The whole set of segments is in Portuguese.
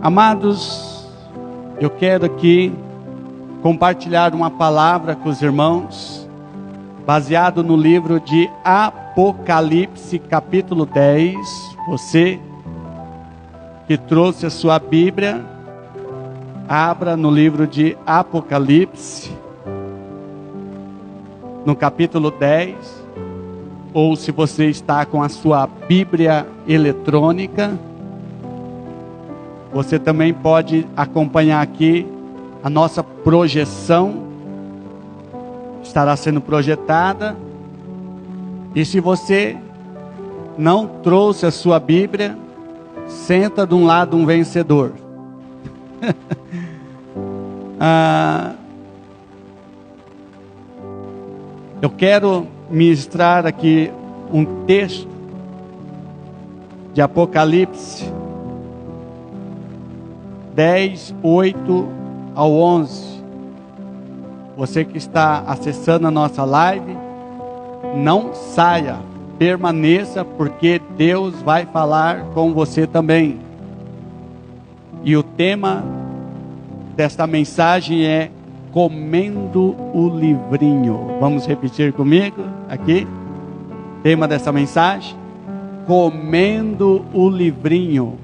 Amados, eu quero aqui compartilhar uma palavra com os irmãos, baseado no livro de Apocalipse, capítulo 10. Você que trouxe a sua Bíblia, abra no livro de Apocalipse, no capítulo 10, ou se você está com a sua Bíblia eletrônica, você também pode acompanhar aqui a nossa projeção, estará sendo projetada. E se você não trouxe a sua Bíblia, senta de um lado um vencedor. Eu quero ministrar aqui um texto de Apocalipse 10, 8 ao 11. Você que está acessando a nossa live, não saia, permaneça, porque Deus vai falar com você também. E o tema desta mensagem é comendo o livrinho. Vamos repetir comigo aqui? Tema dessa mensagem: comendo o livrinho.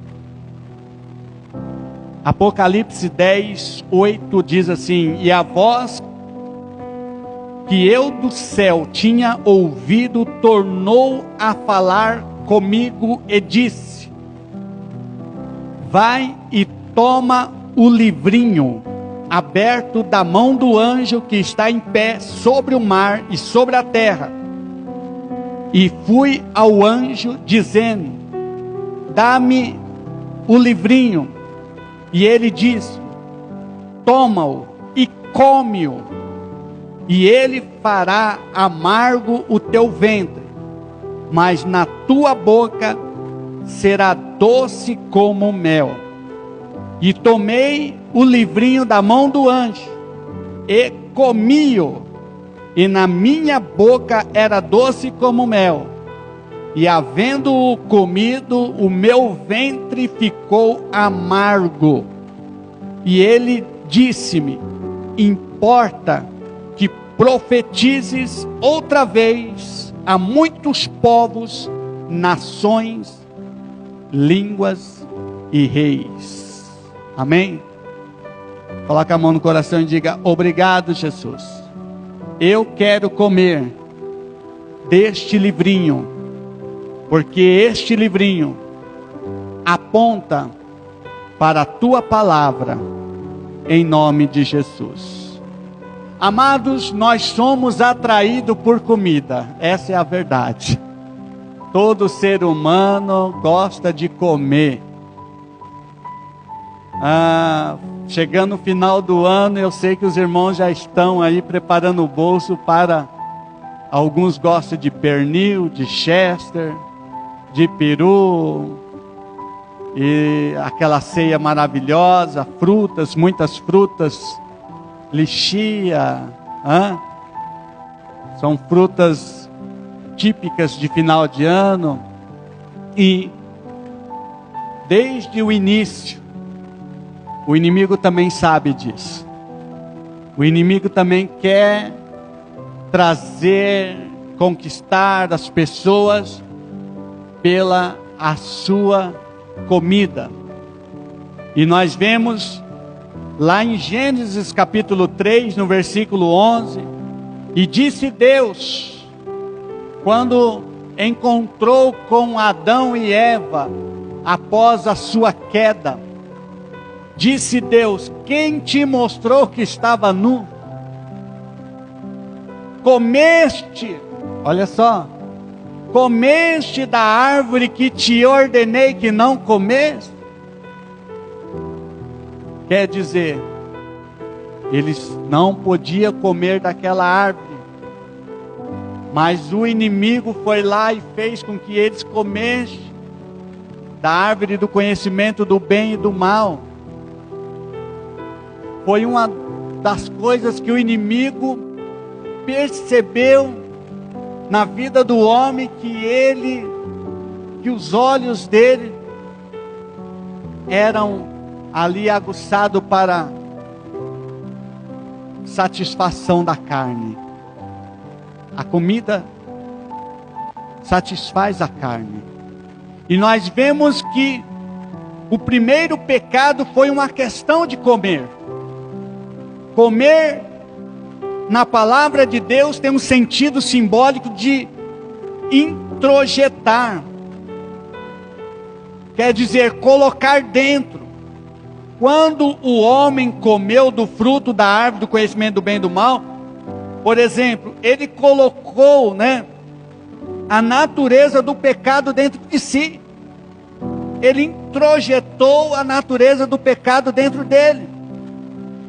Apocalipse 10, 8 diz assim: e a voz que eu do céu tinha ouvido tornou a falar comigo e disse: vai e toma o livrinho aberto da mão do anjo que está em pé sobre o mar e sobre a terra. E fui ao anjo dizendo: dá-me o livrinho. E ele disse: toma-o e come-o, e ele fará amargo o teu ventre, mas na tua boca será doce como mel. E tomei o livrinho da mão do anjo e comi-o, e na minha boca era doce como mel. E havendo-o comido, o meu ventre ficou amargo. E ele disse-me: importa que profetizes outra vez a muitos povos, nações, línguas e reis. Amém? Coloque a mão no coração e diga: obrigado, Jesus. Eu quero comer deste livrinho, porque este livrinho aponta para a tua palavra, em nome de Jesus. Amados, nós somos atraídos por comida, essa é a verdade. Todo ser humano gosta de comer. Chegando no final do ano, eu sei que os irmãos já estão aí preparando o bolso para... Alguns gostam de pernil, de chester, de peru, e aquela ceia maravilhosa, frutas, muitas frutas, lixia, são frutas típicas de final de ano. E desde o início, o inimigo também sabe disso. O inimigo também quer trazer, conquistar as pessoas pela a sua comida. E nós vemos lá em Gênesis capítulo 3, no versículo 11, e disse Deus, quando encontrou com Adão e Eva, após a sua queda, disse Deus: quem te mostrou que estava nu? Comeste, olha só, comeste da árvore que te ordenei que não comeste? Quer dizer, eles não podiam comer daquela árvore, mas o inimigo foi lá e fez com que eles comessem da árvore do conhecimento do bem e do mal. Foi uma das coisas que o inimigo percebeu na vida do homem, que os olhos dele eram ali aguçado para satisfação da carne. A comida satisfaz a carne. E nós vemos que o primeiro pecado foi uma questão de comer. Comer, na palavra de Deus, tem um sentido simbólico de introjetar. Quer dizer, colocar dentro. Quando o homem comeu do fruto da árvore do conhecimento do bem e do mal, por exemplo, ele colocou, a natureza do pecado dentro de si. Ele introjetou a natureza do pecado dentro dele.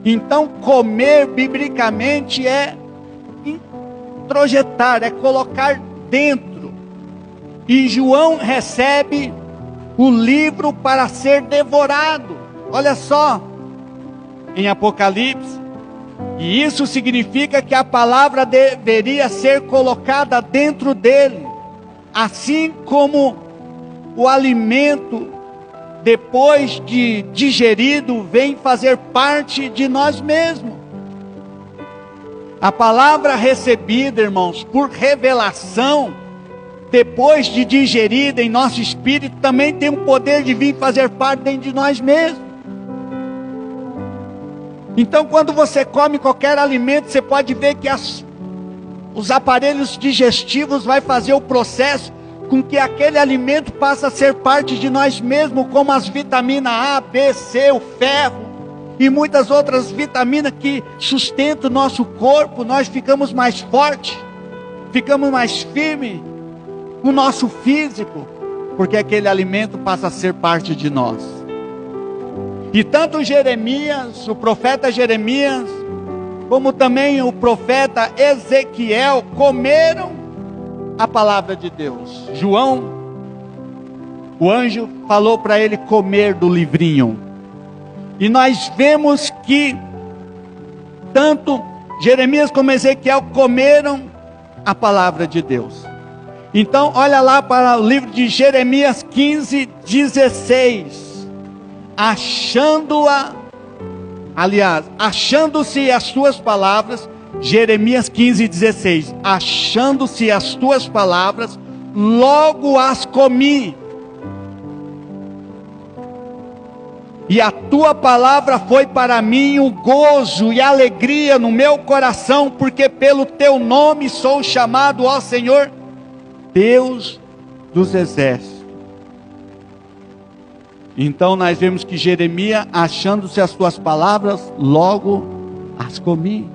Então, comer biblicamente é introjetar, é colocar dentro. E João recebe o livro para ser devorado. Olha só, em Apocalipse. E isso significa que a palavra deveria ser colocada dentro dele. Assim como o alimento, depois de digerido, vem fazer parte de nós mesmos. A palavra recebida, irmãos, por revelação, depois de digerida em nosso espírito, também tem o poder de vir fazer parte dentro de nós mesmos. Então, quando você come qualquer alimento, você pode ver que os aparelhos digestivos vai fazer o processo com que aquele alimento passe a ser parte de nós mesmos, como as vitaminas A, B, C, o ferro e muitas outras vitaminas que sustentam o nosso corpo. Nós ficamos mais fortes, ficamos mais firmes, o nosso físico, porque aquele alimento passa a ser parte de nós. E tanto Jeremias, o profeta Jeremias, como também o profeta Ezequiel, comeram a palavra de Deus. João, o anjo falou para ele comer do livrinho. E nós vemos que tanto Jeremias como Ezequiel comeram a palavra de Deus. Então, olha lá para o livro de Jeremias 15, 16. Achando-se as tuas palavras, Jeremias 15, 16. Achando-se as tuas palavras, logo as comi. E a tua palavra foi para mim o gozo e a alegria no meu coração, porque pelo teu nome sou chamado, ó Senhor, Deus dos exércitos. Então nós vemos que Jeremias, achando-se as tuas palavras, logo as comi.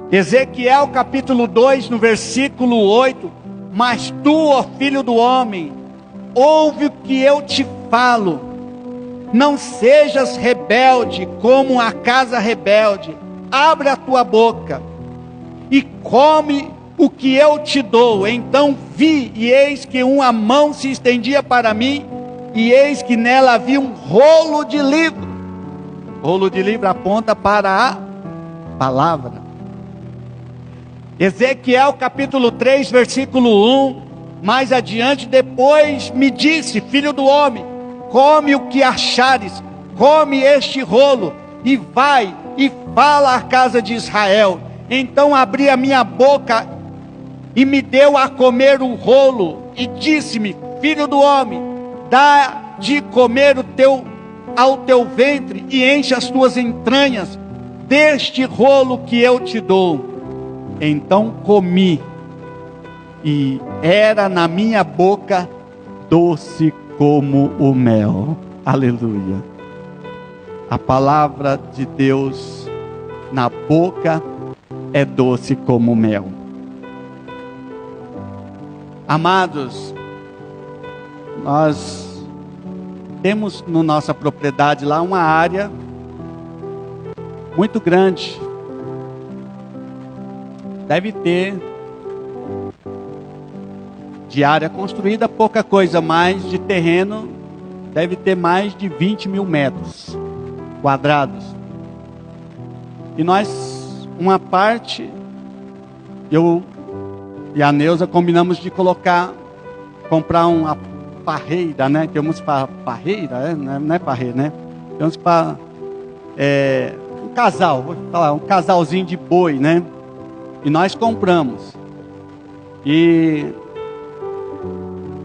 Ezequiel capítulo 2, no versículo 8. Mas tu, ó filho do homem, ouve o que eu te falo. Não sejas rebelde como a casa rebelde. Abre a tua boca e come o que eu te dou. Então vi, e eis que uma mão se estendia para mim, e eis que nela havia um rolo de livro. Rolo de livro aponta para a palavra. Ezequiel capítulo 3, versículo 1. Mais adiante, depois me disse: filho do homem, come o que achares, come este rolo, e vai e fala à casa de Israel. Então abri a minha boca e me deu a comer o rolo, e disse-me: filho do homem, dá de comer ao teu ventre, e enche as tuas entranhas deste rolo que eu te dou. Então comi, e era na minha boca doce como o mel. Aleluia. A palavra de Deus na boca é doce como o mel. Amados, nós temos na nossa propriedade lá uma área muito grande. Deve ter de área construída pouca coisa, mas de terreno deve ter mais de 20 mil metros quadrados. E nós, uma parte, eu e a Neuza combinamos de comprar parreira, né? Temos para parreira, não é parreira, né? Temos para um casal, vou falar, um casalzinho de boi, né? E nós compramos. E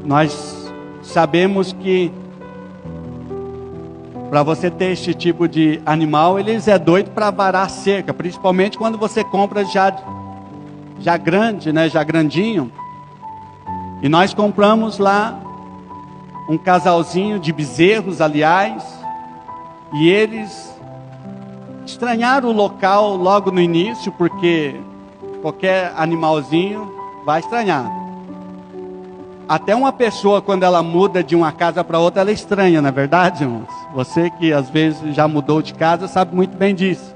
nós sabemos que para você ter esse tipo de animal, eles é doido para varar a cerca, principalmente quando você compra já grande, né? Já grandinho. E nós compramos lá um casalzinho de bezerros, aliás, e eles estranharam o local logo no início, porque qualquer animalzinho vai estranhar. Até uma pessoa, quando ela muda de uma casa para outra, ela estranha, não é verdade, irmãos? Você que às vezes já mudou de casa, sabe muito bem disso.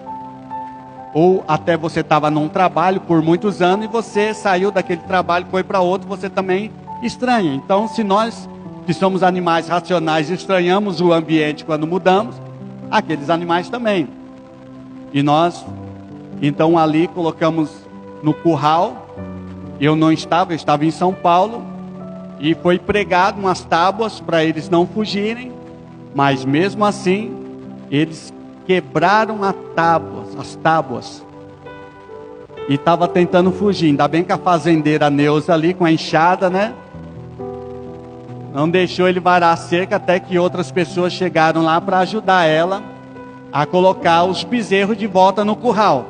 Ou até você estava num trabalho por muitos anos e você saiu daquele trabalho, foi para outro, você também estranha. Então, se nós que somos animais racionais estranhamos o ambiente quando mudamos, aqueles animais também. E nós, então ali colocamos no curral. Eu não estava, eu estava em São Paulo. E foi pregado umas tábuas para eles não fugirem. Mas mesmo assim, eles quebraram as tábuas. E estava tentando fugir. Ainda bem que a fazendeira Neuza ali, com a enxada, né? Não deixou ele varar a cerca, até que outras pessoas chegaram lá para ajudar ela a colocar os bezerros de volta no curral.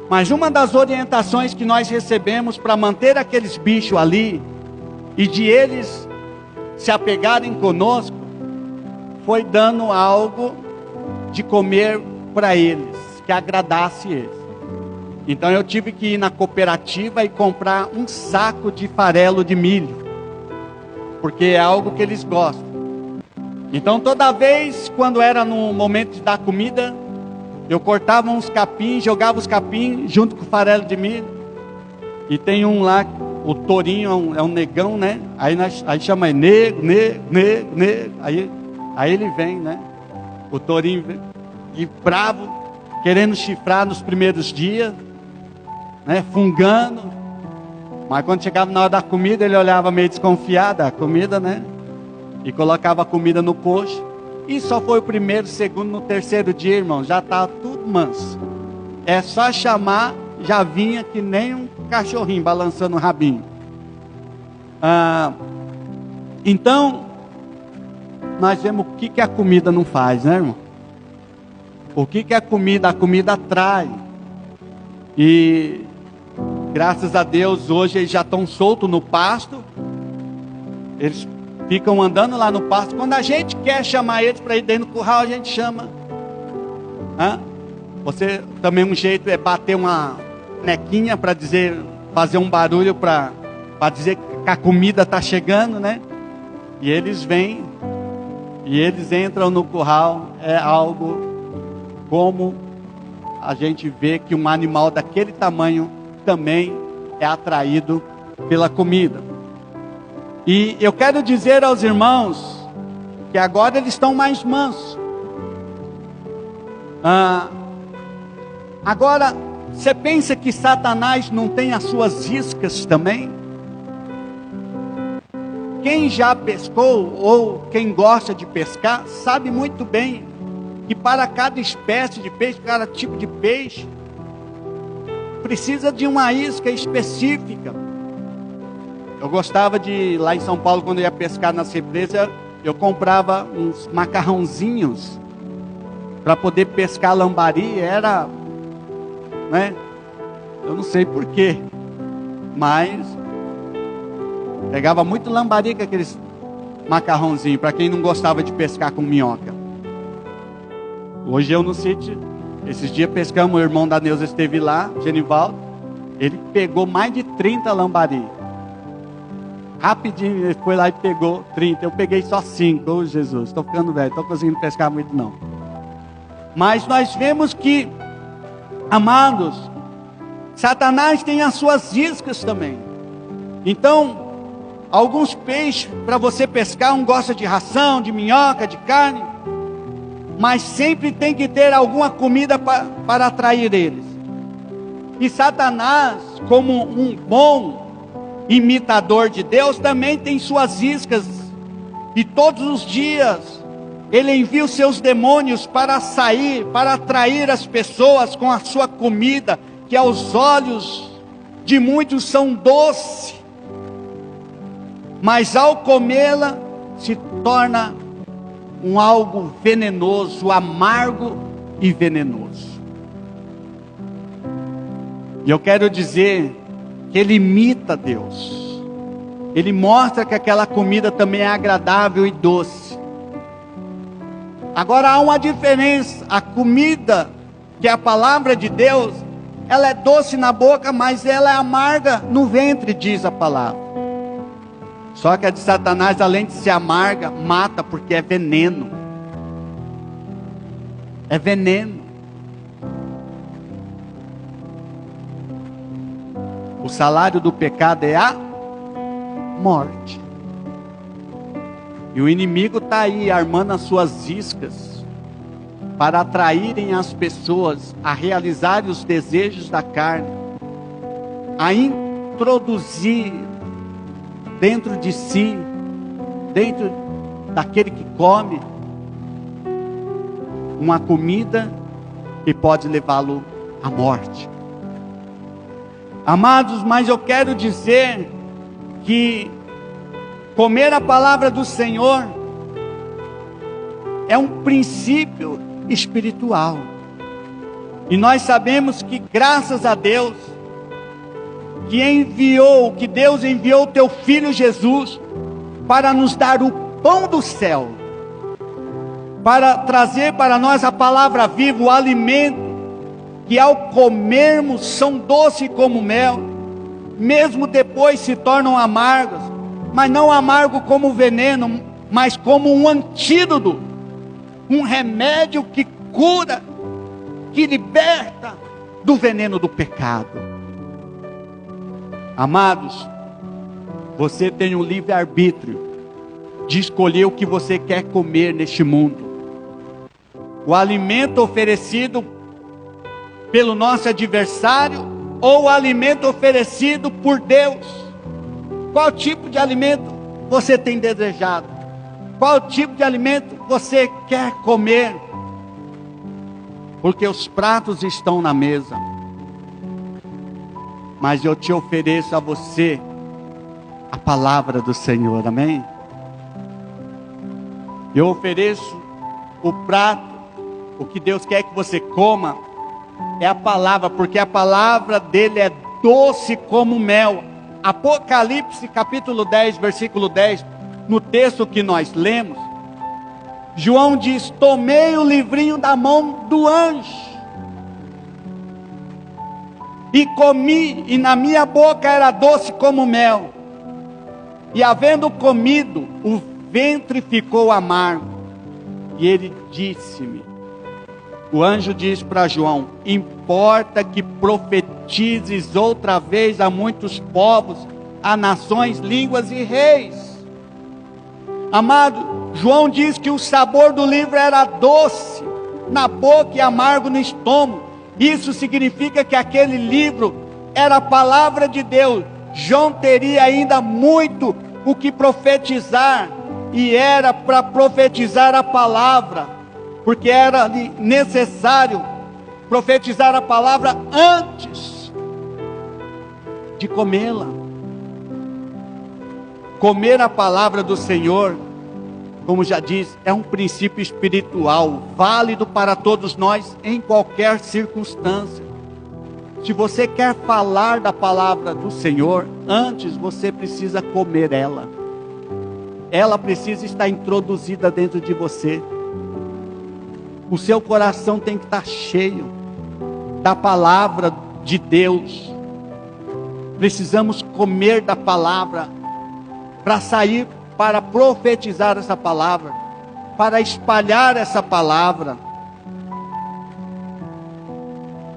Mas uma das orientações que nós recebemos para manter aqueles bichos ali, e de eles se apegarem conosco, foi dando algo de comer para eles, que agradasse eles. Então eu tive que ir na cooperativa e comprar um saco de farelo de milho, porque é algo que eles gostam. Então toda vez, quando era no momento de dar comida, eu cortava uns capim, jogava os capim junto com o farelo de milho. E tem um lá, o tourinho é um negão, né? Aí chama ele nego. Aí ele vem, né? O tourinho vem, e bravo, querendo chifrar nos primeiros dias, né? Fungando. Mas quando chegava na hora da comida, ele olhava meio desconfiado, a comida, né? E colocava a comida no coxo. E só foi o primeiro, segundo, no terceiro dia, irmão, já estava tudo manso. É só chamar, já vinha que nem um cachorrinho balançando o rabinho. Então, nós vemos o que a comida não faz, né, irmão? O que a comida atrai. E graças a Deus, hoje eles já estão soltos no pasto. Eles ficam andando lá no pasto. Quando a gente quer chamar eles para ir dentro do curral, a gente chama. Você também, um jeito é bater uma nequinha para dizer, fazer um barulho para dizer que a comida está chegando, né? E eles vêm e eles entram no curral. É algo como a gente vê que um animal daquele tamanho também é atraído pela comida. E eu quero dizer aos irmãos que agora eles estão mais mansos. Agora, você pensa que Satanás não tem as suas iscas também? Quem já pescou ou quem gosta de pescar sabe muito bem que para cada espécie de peixe, cada tipo de peixe, precisa de uma isca específica. Eu gostava de, lá em São Paulo, quando eu ia pescar nas represas, eu comprava uns macarrãozinhos para poder pescar lambari. Era, né? Eu não sei porquê, mas pegava muito lambari com aqueles macarrãozinhos, para quem não gostava de pescar com minhoca. Hoje eu no sítio, esses dias pescamos, o irmão da Neuza esteve lá, Genivaldo, ele pegou mais de 30 lambari. Rapidinho, ele foi lá e pegou 30, eu peguei só 5, oh Jesus, estou ficando velho, estou conseguindo pescar muito não. Mas nós vemos que, amados, Satanás tem as suas iscas também. Então, alguns peixes, para você pescar, um gosta de ração, de minhoca, de carne, mas sempre tem que ter alguma comida para atrair eles. E Satanás, como um bom imitador de Deus, também tem suas iscas. E todos os dias ele envia os seus demônios para sair, para atrair as pessoas com a sua comida, que aos olhos de muitos são doce, mas ao comê-la se torna um algo venenoso, amargo e venenoso. E eu quero dizer que ele imita Deus. Ele mostra que aquela comida também é agradável e doce. Agora há uma diferença. A comida, que é a palavra de Deus, ela é doce na boca, mas ela é amarga no ventre, diz a palavra. Só que a de Satanás, além de ser amarga, mata, porque é veneno. É veneno. O salário do pecado é a morte. E o inimigo está aí armando as suas iscas para atraírem as pessoas a realizarem os desejos da carne, a introduzir dentro de si, dentro daquele que come, uma comida que pode levá-lo à morte. Amados, mas eu quero dizer que comer a palavra do Senhor é um princípio espiritual. E nós sabemos que graças a Deus, que Deus enviou o teu Filho Jesus para nos dar o pão do céu, para trazer para nós a palavra viva, o alimento, que ao comermos são doces como mel, mesmo depois se tornam amargos, mas não amargo como veneno, mas como um antídoto, um remédio que cura, que liberta do veneno do pecado. Amados, você tem um livre-arbítrio de escolher o que você quer comer neste mundo. O alimento oferecido pelo nosso adversário ou o alimento oferecido por Deus. Qual tipo de alimento você tem desejado? Qual tipo de alimento você quer comer? Porque os pratos estão na mesa, mas eu te ofereço a você a palavra do Senhor, amém? Eu ofereço o prato, o que Deus quer que você coma é a palavra, porque a palavra dele é doce como mel. Apocalipse capítulo 10, versículo 10, no texto que nós lemos, João diz: tomei o livrinho da mão do anjo e comi, e na minha boca era doce como mel, e havendo comido, o ventre ficou amargo. E ele disse-me, o anjo diz para João: importa que profetizes outra vez a muitos povos, a nações, línguas e reis. Amado, João diz que o sabor do livro era doce na boca e amargo no estômago. Isso significa que aquele livro era a palavra de Deus. João teria ainda muito o que profetizar, e era para profetizar a palavra, porque era necessário profetizar a palavra antes de comê-la. Comer a palavra do Senhor, como já disse, é um princípio espiritual, válido para todos nós em qualquer circunstância. Se você quer falar da palavra do Senhor, antes você precisa comer ela. Ela precisa estar introduzida dentro de você. O seu coração tem que estar cheio da palavra de Deus. Precisamos comer da palavra para sair, para profetizar essa palavra, para espalhar essa palavra.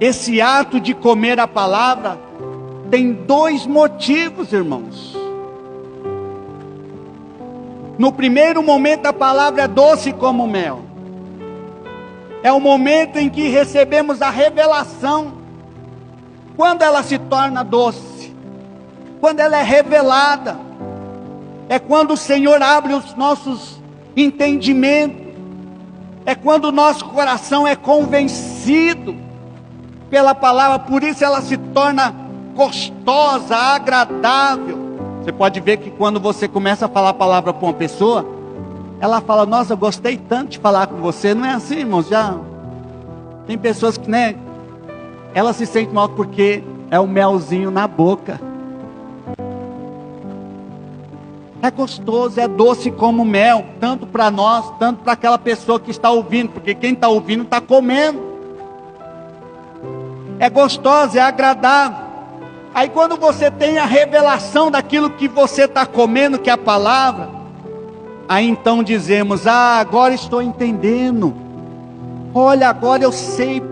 Esse ato de comer a palavra tem dois motivos, irmãos. No primeiro momento, a palavra é doce como mel. É o momento em que recebemos a revelação. Quando ela se torna doce? quando ela é revelada. É quando o Senhor abre os nossos entendimentos. É quando o nosso coração é convencido pela palavra. Por isso ela se torna gostosa, agradável. Você pode ver que quando você começa a falar a palavra para uma pessoa, ela fala: nossa, eu gostei tanto de falar com você. Não é assim, irmãos? Já tem pessoas que, né, ela se sente mal porque é o melzinho na boca. É gostoso, é doce como mel, tanto para nós, tanto para aquela pessoa que está ouvindo, porque quem está ouvindo está comendo. É gostoso, é agradável. Aí quando você tem a revelação daquilo que você está comendo, que é a palavra, aí então dizemos: ah, agora estou entendendo. Olha, agora eu sei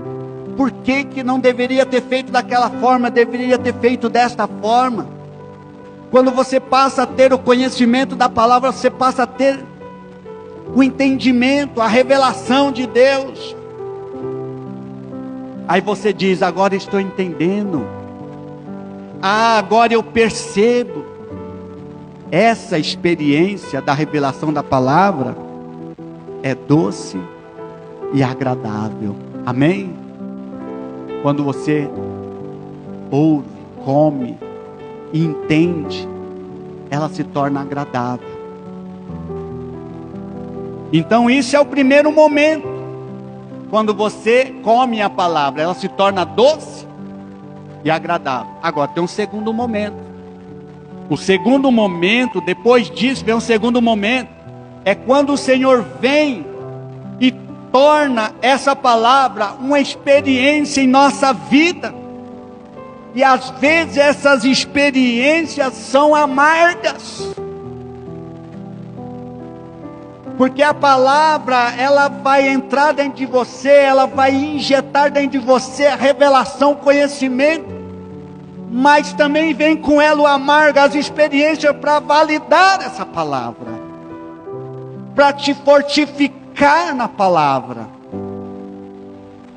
por que não deveria ter feito daquela forma, deveria ter feito desta forma. Quando você passa a ter o conhecimento da palavra, você passa a ter o entendimento, a revelação de Deus. Aí você diz: agora estou entendendo. Ah, agora eu percebo. Essa experiência da revelação da palavra é doce e agradável. Amém? Quando você ouve, come e entende, ela se torna agradável. Então isso é o primeiro momento. Quando você come a palavra, ela se torna doce e agradável. Agora tem um segundo momento. O segundo momento, depois disso vem um segundo momento. É quando o Senhor vem e torna essa palavra uma experiência em nossa vida. E às vezes essas experiências são amargas. Porque a palavra, ela vai entrar dentro de você, ela vai injetar dentro de você a revelação, conhecimento. Mas também vem com ela o amargo, as experiências para validar essa palavra. Para te fortificar na palavra.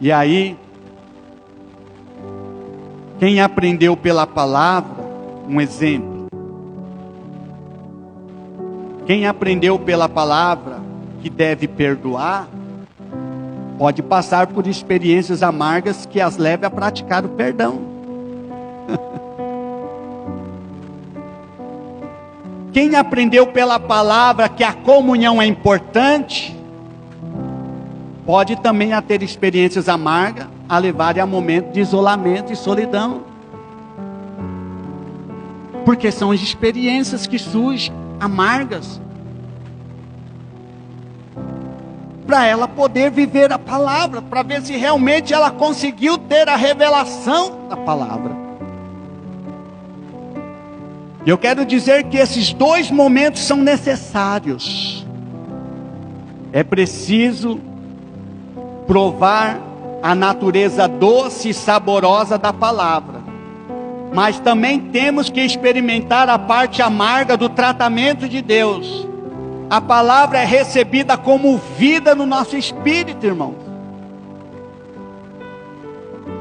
E aí, quem aprendeu pela palavra, um exemplo. Quem aprendeu pela palavra que deve perdoar, pode passar por experiências amargas que as leve a praticar o perdão. Quem aprendeu pela palavra que a comunhão é importante, pode também a ter experiências amargas, a levarem a momentos de isolamento e solidão. Porque são as experiências que surgem amargas, para ela poder viver a palavra, para ver se realmente ela conseguiu ter a revelação da palavra. E eu quero dizer que esses dois momentos são necessários. É preciso provar a natureza doce e saborosa da palavra, mas também temos que experimentar a parte amarga do tratamento de Deus. A palavra é recebida como vida no nosso espírito, irmãos.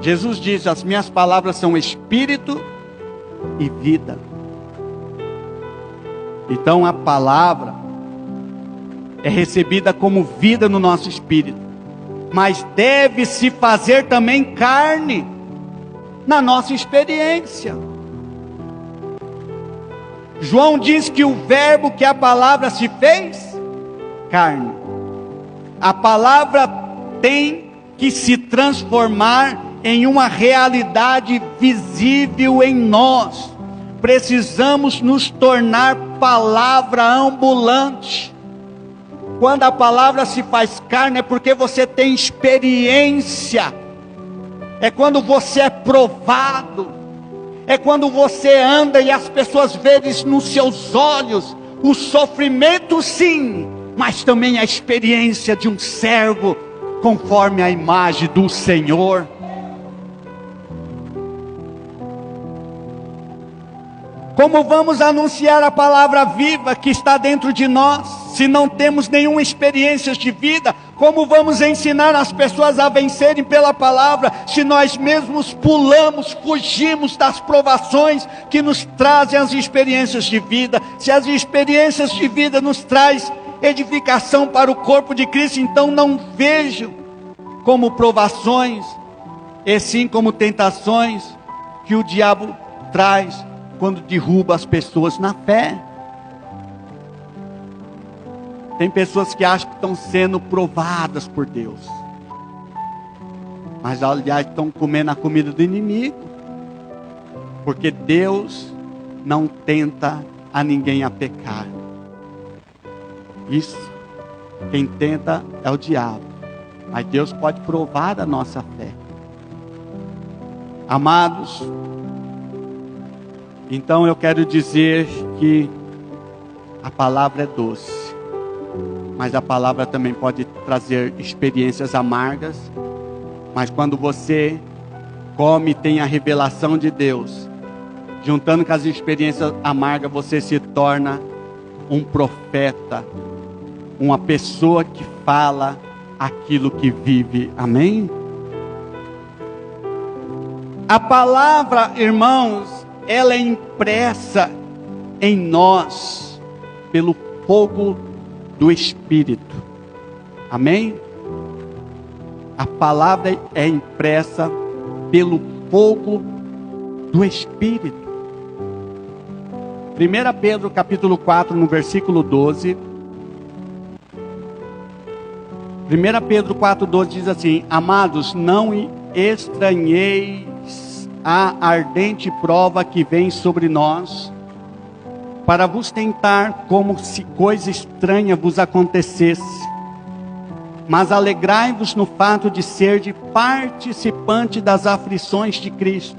Jesus diz: as minhas palavras são espírito e vida. Então a palavra é recebida como vida no nosso espírito, mas deve se fazer também carne na nossa experiência. João diz que o verbo, que a palavra se fez carne. A palavra tem que se transformar em uma realidade visível em nós. Precisamos nos tornar palavra ambulante. Quando a palavra se faz carne, é porque você tem experiência. É quando você é provado. É quando você anda e as pessoas veem nos seus olhos o sofrimento, sim, mas também a experiência de um servo conforme a imagem do Senhor. Como vamos anunciar a palavra viva que está dentro de nós? Se não temos nenhuma experiência de vida, como vamos ensinar as pessoas a vencerem pela palavra, se nós mesmos pulamos, fugimos das provações que nos trazem as experiências de vida? Se as experiências de vida nos traz edificação para o corpo de Cristo, então não vejo como provações, e sim como tentações que o diabo traz quando derruba as pessoas na fé. Tem pessoas que acham que estão sendo provadas por Deus, mas aliás estão comendo a comida do inimigo, porque Deus não tenta a ninguém a pecar. Isso, quem tenta é o diabo, mas Deus pode provar a nossa fé. Amados, então eu quero dizer que a palavra é doce, mas a palavra também pode trazer experiências amargas. Mas quando você come e tem a revelação de Deus, juntando com as experiências amargas, você se torna um profeta, uma pessoa que fala aquilo que vive. Amém? A palavra, irmãos, ela é impressa em nós pelo fogo do Espírito. Amém? A palavra é impressa pelo fogo do Espírito. 1 Pedro capítulo 4, no versículo 12. 1 Pedro 4,12 diz assim: amados, não estranheis a ardente prova que vem sobre nós, para vos tentar como se coisa estranha vos acontecesse, mas alegrai-vos no fato de ser de participante das aflições de Cristo,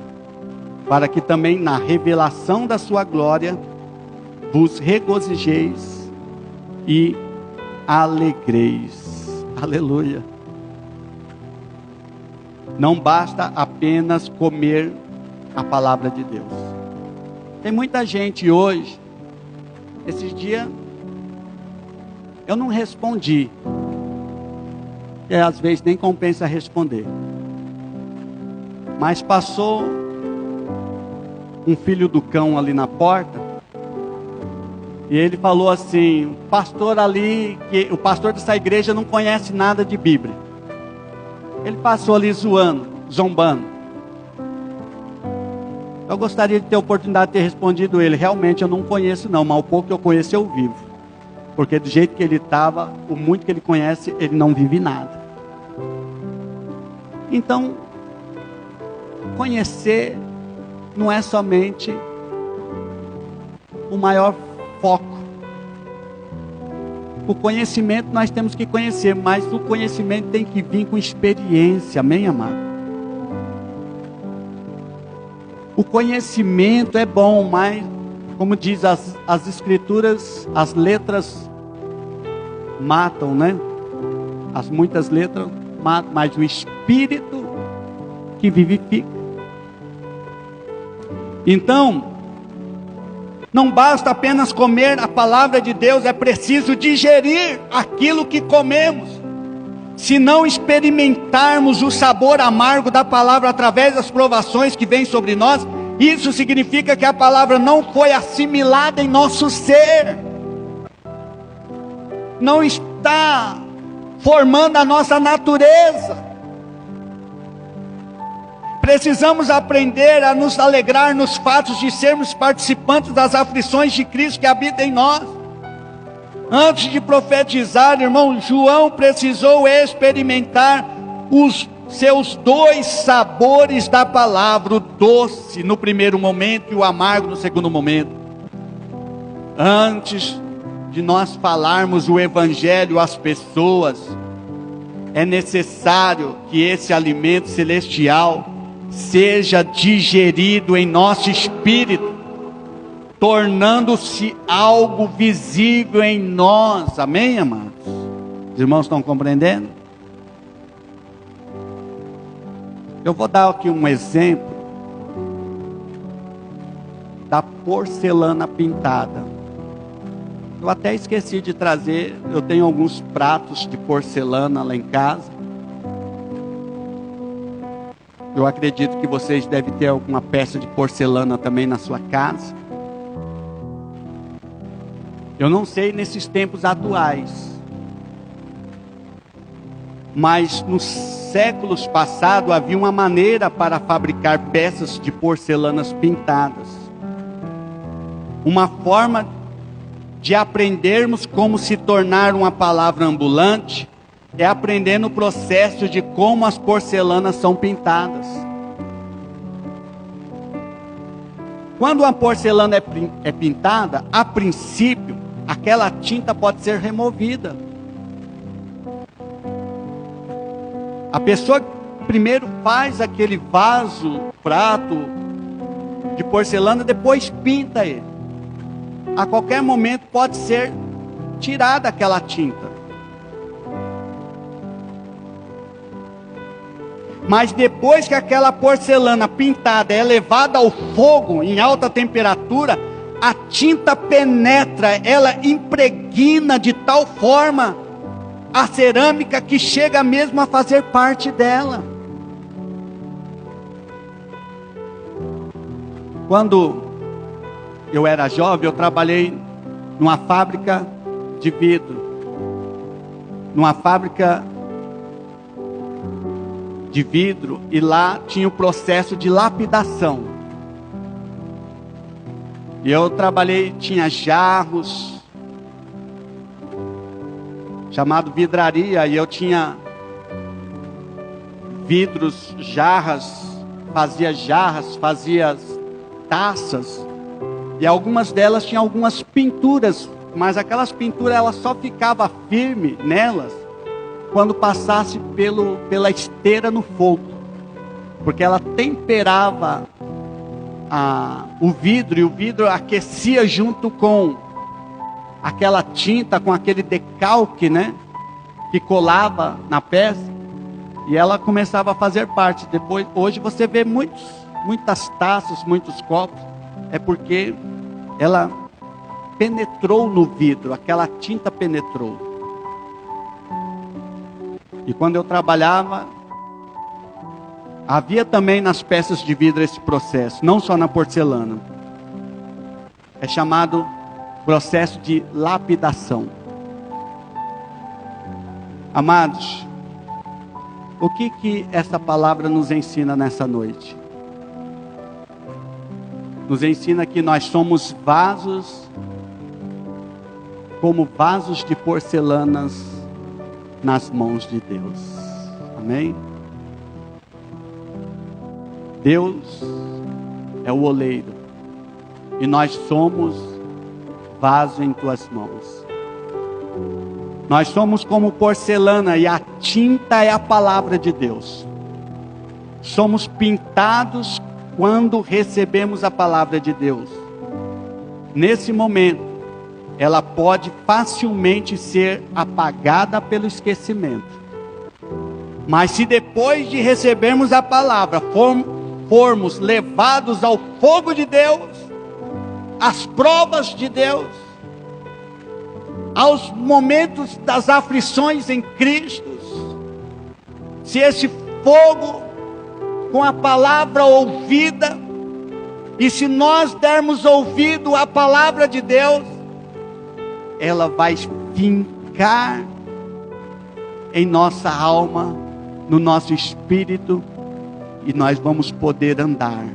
para que também na revelação da sua glória vos regozijeis e alegreis. Aleluia. Não basta apenas comer a palavra de Deus. Tem muita gente hoje, esses dias, eu não respondi, e às vezes nem compensa responder, mas passou um filho do cão ali na porta, e ele falou assim: o pastor ali, o pastor dessa igreja não conhece nada de Bíblia. Ele passou ali zoando, zombando. Eu gostaria de ter a oportunidade de ter respondido ele: realmente eu não conheço não, mas o pouco que eu conheço eu vivo. Porque do jeito que ele estava, o muito que ele conhece, ele não vive nada. Então, conhecer não é somente o maior foco. O conhecimento nós temos que conhecer, mas o conhecimento tem que vir com experiência, amém, amado? O conhecimento é bom, mas, como diz as escrituras, as letras matam, né? As muitas letras matam, mas o Espírito que vivifica. Então, não basta apenas comer a palavra de Deus, é preciso digerir aquilo que comemos. Se não experimentarmos o sabor amargo da palavra através das provações que vêm sobre nós, isso significa que a palavra não foi assimilada em nosso ser, não está formando a nossa natureza. Precisamos aprender a nos alegrar nos fatos de sermos participantes das aflições de Cristo que habita em nós. Antes de profetizar, irmão, João precisou experimentar os seus dois sabores da palavra, o doce no primeiro momento e o amargo no segundo momento. Antes de nós falarmos o evangelho às pessoas, é necessário que esse alimento celestial seja digerido em nosso espírito, tornando-se algo visível em nós. Amém, amados? Os irmãos estão compreendendo? Eu vou dar aqui um exemplo da porcelana pintada. Eu até esqueci de trazer, eu tenho alguns pratos de porcelana lá em casa. Eu acredito que vocês devem ter alguma peça de porcelana também na sua casa. Eu não sei nesses tempos atuais, mas nos séculos passados havia uma maneira para fabricar peças de porcelanas pintadas. Uma forma de aprendermos como se tornar uma palavra ambulante é aprender o processo de como as porcelanas são pintadas. Quando uma porcelana é pintada, a princípio, aquela tinta pode ser removida. A pessoa primeiro faz aquele vaso, prato de porcelana, depois pinta ele. A qualquer momento pode ser tirada aquela tinta. Mas depois que aquela porcelana pintada é levada ao fogo em alta temperatura, a tinta penetra, ela impregna de tal forma a cerâmica que chega mesmo a fazer parte dela. Quando eu era jovem, eu trabalhei numa fábrica de vidro. Numa fábrica de vidro, e lá tinha o processo de lapidação. E eu trabalhei, tinha jarros, chamado vidraria, e eu tinha vidros, jarras, fazia taças, e algumas delas tinham algumas pinturas, mas aquelas pinturas ela só ficava firme nelas quando passasse pela esteira no fogo, porque ela temperava o vidro, e o vidro aquecia junto com aquela tinta, com aquele decalque, né, que colava na peça, e ela começava a fazer parte. Depois, hoje você vê muitas taças, muitos copos, é porque ela penetrou no vidro, aquela tinta penetrou. E quando eu trabalhava, havia também nas peças de vidro esse processo, não só na porcelana. É chamado processo de lapidação. Amados, o que essa palavra nos ensina nessa noite? Nos ensina que nós somos vasos, como vasos de porcelanas nas mãos de Deus. Amém? Deus é o oleiro, e nós somos vaso em tuas mãos. Nós somos como porcelana, e a tinta é a palavra de Deus. Somos pintados quando recebemos a palavra de Deus. Nesse momento, ela pode facilmente ser apagada pelo esquecimento. Mas se depois de recebermos a palavra, formos levados ao fogo de Deus, às provas de Deus, aos momentos das aflições em Cristo, se esse fogo com a palavra ouvida, e se nós dermos ouvido à palavra de Deus, ela vai fincar em nossa alma, no nosso espírito, e nós vamos poder andar,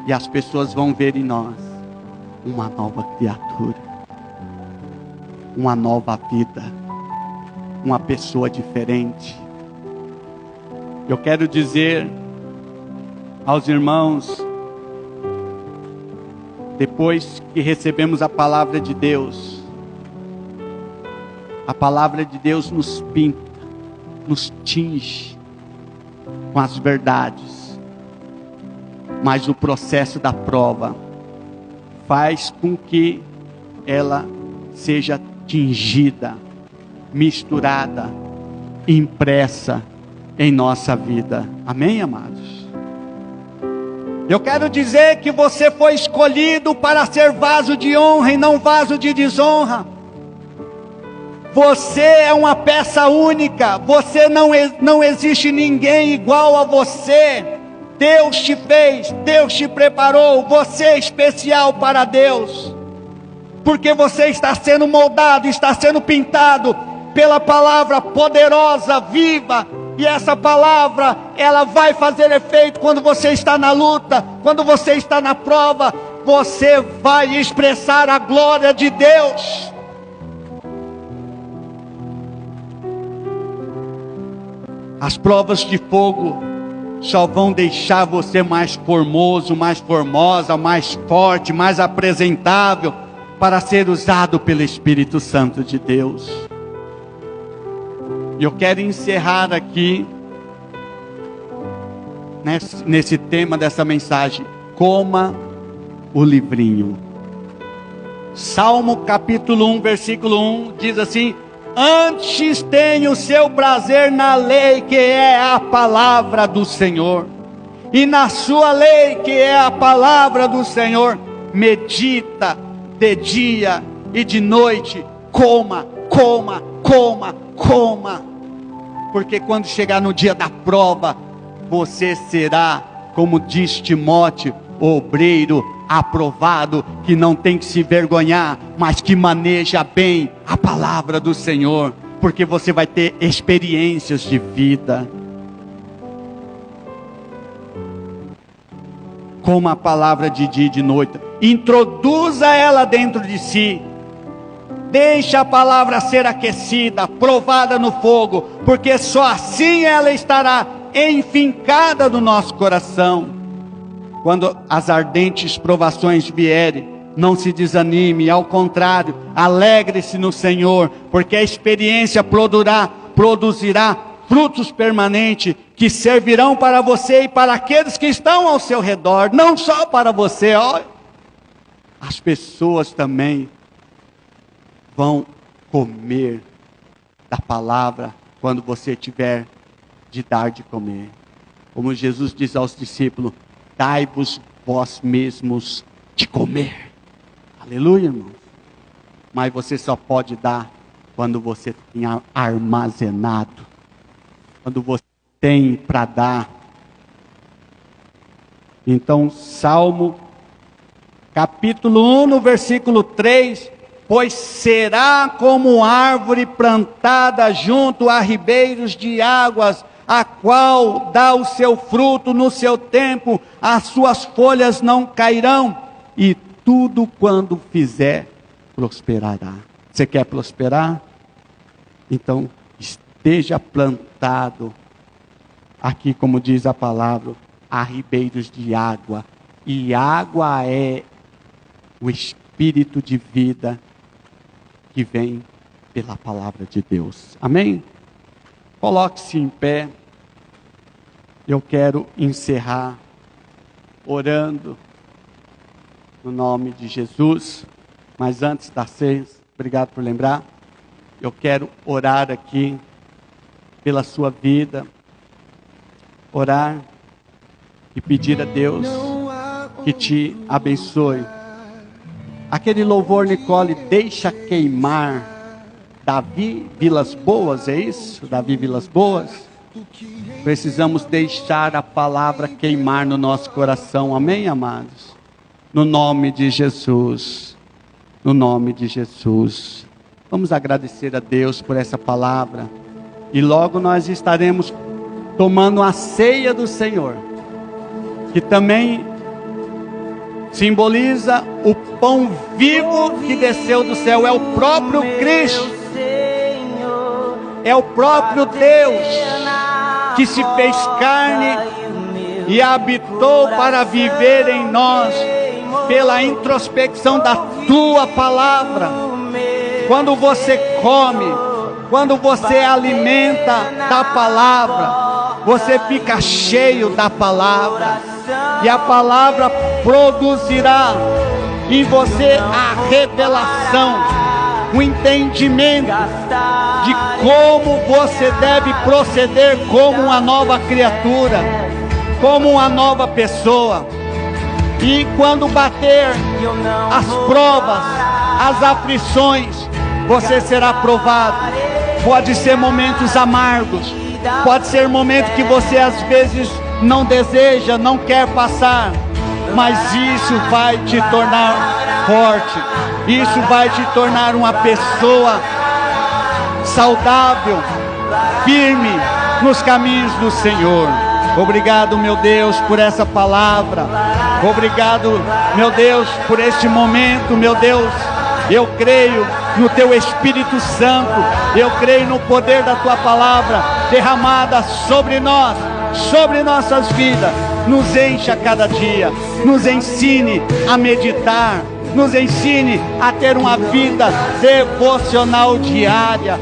e as pessoas vão ver em nós uma nova criatura, uma nova vida, uma pessoa diferente. Eu quero dizer aos irmãos, depois que recebemos a palavra de Deus, a palavra de Deus nos pinta, nos tinge com as verdades, mas o processo da prova faz com que ela seja tingida, misturada, impressa em nossa vida. Amém, amados? Eu quero dizer que você foi escolhido para ser vaso de honra e não vaso de desonra. Você é uma peça única. Não existe ninguém igual a você. Deus te fez, Deus te preparou. Você é especial para Deus. Porque você está sendo moldado, está sendo pintado pela palavra poderosa, viva. E essa palavra, ela vai fazer efeito quando você está na luta, quando você está na prova. Você vai expressar a glória de Deus. As provas de fogo só vão deixar você mais formoso, mais formosa, mais forte, mais apresentável, para ser usado pelo Espírito Santo de Deus. E eu quero encerrar aqui, nesse tema dessa mensagem: coma o livrinho. Salmo capítulo 1, versículo 1, diz assim: antes tenho o seu prazer na lei, que é a palavra do Senhor, e na sua lei, que é a palavra do Senhor, medita de dia e de noite. Coma, coma, coma, coma, porque quando chegar no dia da prova, você será, como diz Timóteo, obreiro aprovado, que não tem que se vergonhar, mas que maneja bem a palavra do Senhor, porque você vai ter experiências de vida. Como a palavra de dia e de noite, introduza ela dentro de si, deixa a palavra ser aquecida, provada no fogo, porque só assim ela estará enfincada no nosso coração. Quando as ardentes provações vierem, não se desanime, ao contrário, alegre-se no Senhor, porque a experiência produzirá frutos permanentes, que servirão para você e para aqueles que estão ao seu redor, não só para você. As pessoas também vão comer da palavra, quando você tiver de dar de comer. Como Jesus diz aos discípulos: dai-vos vós mesmos de comer. Aleluia, irmãos. Mas você só pode dar quando você tem armazenado, quando você tem para dar. Então, Salmo capítulo 1, no versículo 3: pois será como árvore plantada junto a ribeiros de águas, a qual dá o seu fruto no seu tempo, as suas folhas não cairão, e tudo quando fizer, prosperará. Você quer prosperar? Então, esteja plantado, aqui como diz a palavra, a ribeiros de água, e água é o espírito de vida, que vem pela palavra de Deus. Amém? Coloque-se em pé. Eu quero encerrar orando no nome de Jesus. Mas antes da ceia, obrigado por lembrar, eu quero orar aqui pela sua vida, orar e pedir a Deus que te abençoe. Aquele louvor, Nicole, deixa queimar. Davi Vilas Boas, é isso? Davi Vilas Boas. Precisamos deixar a palavra queimar no nosso coração, amém, amados? No nome de Jesus, no nome de Jesus. Vamos agradecer a Deus por essa palavra, e logo nós estaremos tomando a ceia do Senhor, que também simboliza o pão vivo que desceu do céu, é o próprio Cristo. É o próprio Deus que se fez carne e habitou para viver em nós, pela introspecção da tua palavra. Quando você come, quando você alimenta da palavra, você fica cheio da palavra, e a palavra produzirá em você a revelação, o entendimento de como você deve proceder como uma nova criatura, como uma nova pessoa. E quando bater as provas, as aflições, você será provado. Pode ser momentos amargos, pode ser momento que você às vezes não deseja, não quer passar, mas isso vai te tornar forte, isso vai te tornar uma pessoa saudável, firme nos caminhos do Senhor. Obrigado, meu Deus, por essa palavra. Obrigado, meu Deus, por este momento, meu Deus. Eu creio no Teu Espírito Santo. Eu creio no poder da Tua palavra derramada sobre nós, sobre nossas vidas. Nos encha cada dia. Nos ensine a meditar. Nos ensine a ter uma vida devocional diária,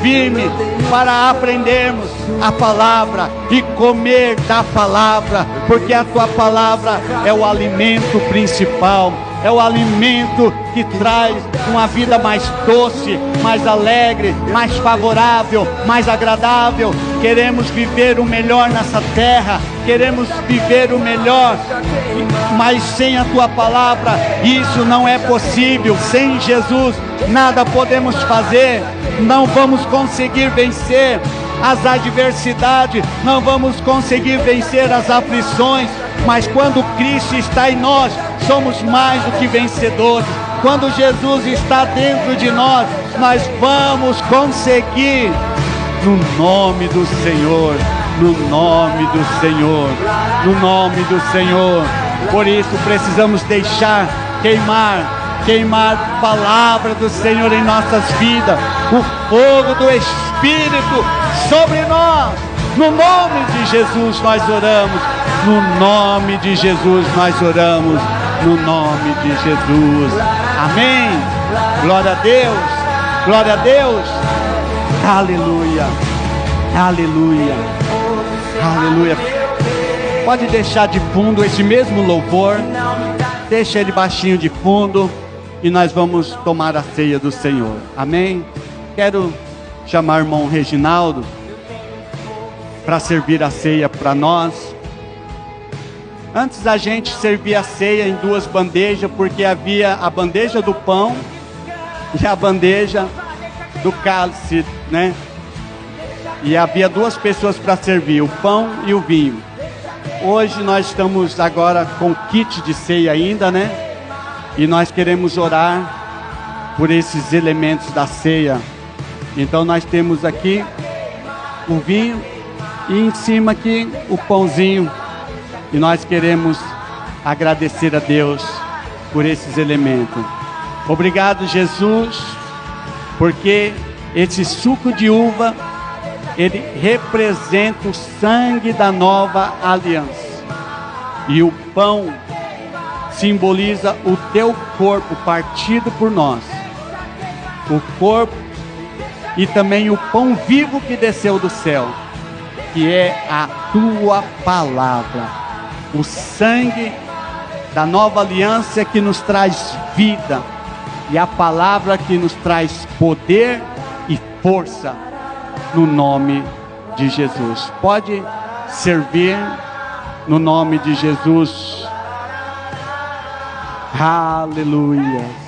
firme, para aprendermos a palavra e comer da palavra, porque a Tua palavra é o alimento principal, é o alimento que traz uma vida mais doce, mais alegre, mais favorável, mais agradável. Queremos viver o melhor nessa terra, queremos viver o melhor, mas sem a Tua palavra isso não é possível. Sem Jesus nada podemos fazer. Não vamos conseguir vencer as adversidades, não vamos conseguir vencer as aflições, mas quando Cristo está em nós, somos mais do que vencedores. Quando Jesus está dentro de nós, nós vamos conseguir, no nome do Senhor, no nome do Senhor, no nome do Senhor. Por isso precisamos deixar queimar a palavra do Senhor em nossas vidas, o fogo do Espírito sobre nós. No nome de Jesus nós oramos, no nome de Jesus nós oramos, no nome de Jesus. Amém. Glória a Deus, glória a Deus. Aleluia, aleluia, aleluia. Pode deixar de fundo esse mesmo louvor, deixa ele baixinho de fundo. E nós vamos tomar a ceia do Senhor. Amém? Quero chamar o irmão Reginaldo para servir a ceia para nós. Antes a gente servia a ceia em duas bandejas, porque havia a bandeja do pão e a bandeja do cálice, né? E havia duas pessoas para servir, o pão e o vinho. Hoje nós estamos agora com kit de ceia ainda, né? E nós queremos orar por esses elementos da ceia. Então nós temos aqui o vinho e em cima aqui o pãozinho. E nós queremos agradecer a Deus por esses elementos. Obrigado, Jesus, porque esse suco de uva, ele representa o sangue da nova aliança. E o pão simboliza o Teu corpo partido por nós. O corpo e também o pão vivo que desceu do céu, que é a Tua palavra. O sangue da nova aliança que nos traz vida. E a palavra que nos traz poder e força. No nome de Jesus. Pode servir no nome de Jesus. Aleluia.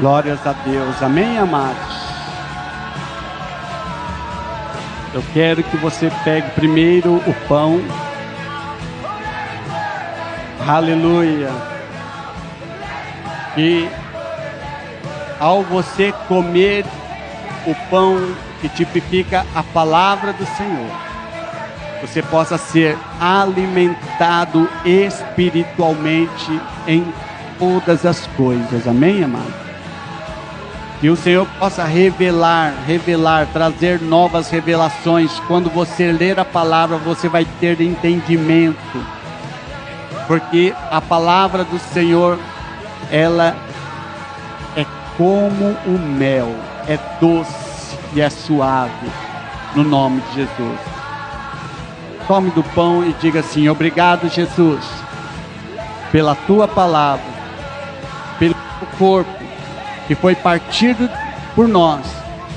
Glórias a Deus, amém, amados? Eu quero que você pegue primeiro o pão, aleluia, e ao você comer o pão que tipifica a palavra do Senhor, você possa ser alimentado espiritualmente em todas as coisas, amém, amado? Que o Senhor possa revelar, trazer novas revelações. Quando você ler a palavra, você vai ter entendimento. Porque a palavra do Senhor, ela é como o mel, é doce e é suave, no nome de Jesus. Tome do pão e diga assim: obrigado, Jesus, pela tua palavra, pelo corpo que foi partido por nós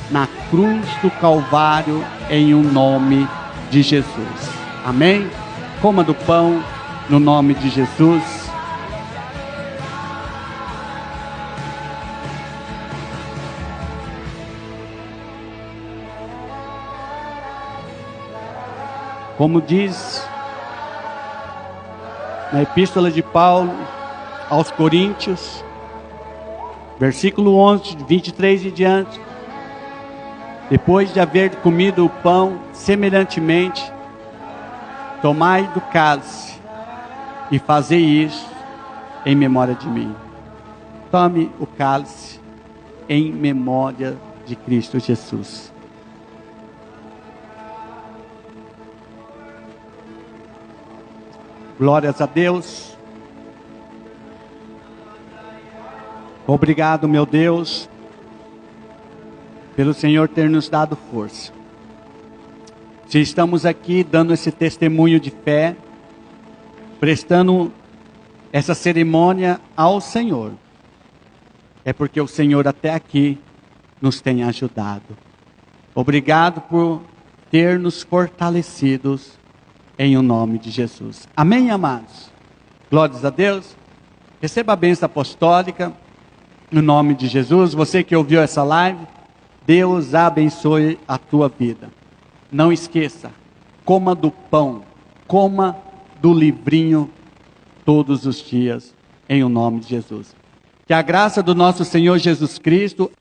na cruz do Calvário, em um nome de Jesus. Amém? Coma do pão no nome de Jesus. Como diz na Epístola de Paulo aos Coríntios, versículo 11, 23 e diante: depois de haver comido o pão, semelhantemente, tomai do cálice e fazei isso em memória de mim. Tome o cálice em memória de Cristo Jesus. Glórias a Deus. Obrigado, meu Deus, pelo Senhor ter nos dado força. Se estamos aqui dando esse testemunho de fé, prestando essa cerimônia ao Senhor, é porque o Senhor até aqui nos tem ajudado. Obrigado por ter nos fortalecidos em o nome de Jesus. Amém, amados? Glórias a Deus. Receba a bênção apostólica no nome de Jesus. Você que ouviu essa live, Deus abençoe a tua vida. Não esqueça, coma do pão, coma do livrinho todos os dias, em o nome de Jesus. Que a graça do nosso Senhor Jesus Cristo,